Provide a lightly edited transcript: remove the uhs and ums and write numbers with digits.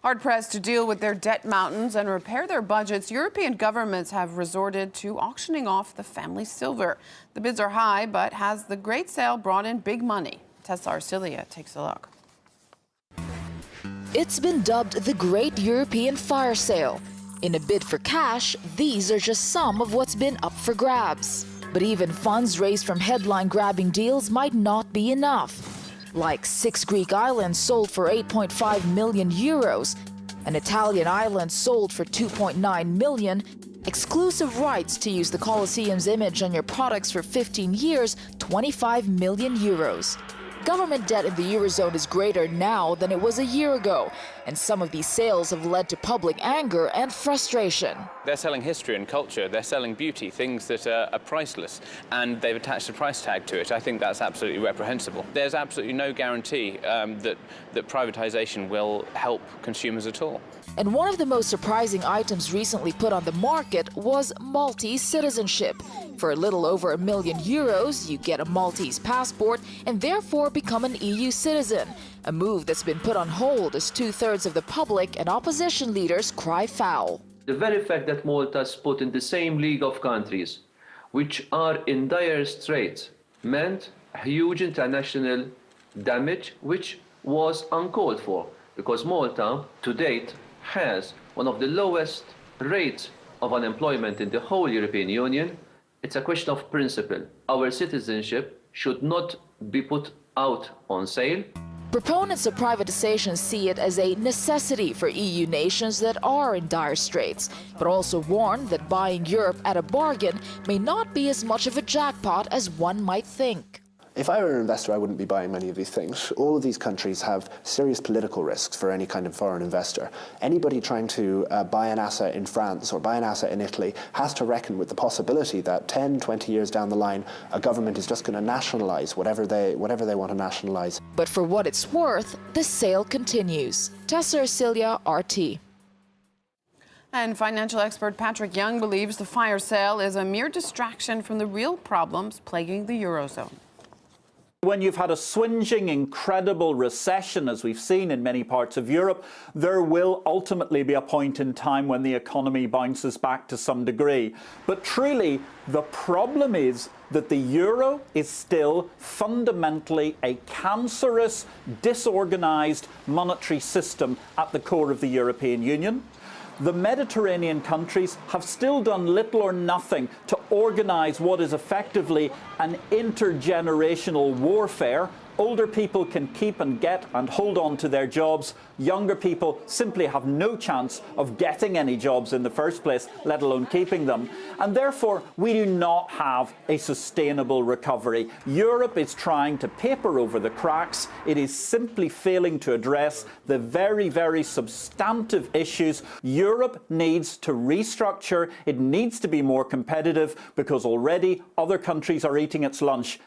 Hard-pressed to deal with their debt mountains and repair their budgets, European governments have resorted to auctioning off the family silver. The bids are high, but has the Great Sale brought in big money? Tesa Arcilla takes a look. It's been dubbed the Great European Fire Sale. In a bid for cash, these are just some of what's been up for grabs. But even funds raised from headline-grabbing deals might not be enough. Like 6 Greek islands sold for 8.5 million euros, an Italian island sold for 2.9 million, exclusive rights to use the Colosseum's image on your products for 15 years, 25 million euros. Government debt in the Eurozone is greater now than it was a year ago, and some of these sales have led to public anger and frustration. They're selling history and culture, they're selling beauty, things that are priceless, and they've attached a price tag to it. I think that's absolutely reprehensible. There's absolutely no guarantee that privatization will help consumers at all. And one of the most surprising items recently put on the market was Maltese citizenship. For a little over €1 million, you get a Maltese passport and therefore become an EU citizen, a move that's been put on hold as 2/3 of the public and opposition leaders cry foul. The very fact that Malta is put in the same league of countries which are in dire straits meant huge international damage which was uncalled for, because Malta to date has one of the lowest rates of unemployment in the whole European Union. It's a question of principle. Our citizenship should not be put out on sale. Proponents of privatization see it as a necessity for EU nations that are in dire straits, but also warn that buying Europe at a bargain may not be as much of a jackpot as one might think. If I were an investor, I wouldn't be buying many of these things. All of these countries have serious political risks for any kind of foreign investor. Anybody trying to buy an asset in France or buy an asset in Italy has to reckon with the possibility that 10, 20 years down the line, a government is just going to nationalize whatever they want to nationalize. But for what it's worth, the sale continues. Tesa Arcilla, RT. And financial expert Patrick Young believes the fire sale is a mere distraction from the real problems plaguing the Eurozone. When you've had a swinging, incredible recession, as we've seen in many parts of Europe, there will ultimately be a point in time when the economy bounces back to some degree. But truly, the problem is that the euro is still fundamentally a cancerous, disorganized monetary system at the core of the European Union. The Mediterranean countries have still done little or nothing to organize what is effectively an intergenerational warfare. Older people can keep and get and hold on to their jobs. Younger people simply have no chance of getting any jobs in the first place, let alone keeping them. And therefore, we do not have a sustainable recovery. Europe is trying to paper over the cracks. It is simply failing to address the very, very substantive issues. Europe needs to restructure. It needs to be more competitive because already other countries are eating its lunch.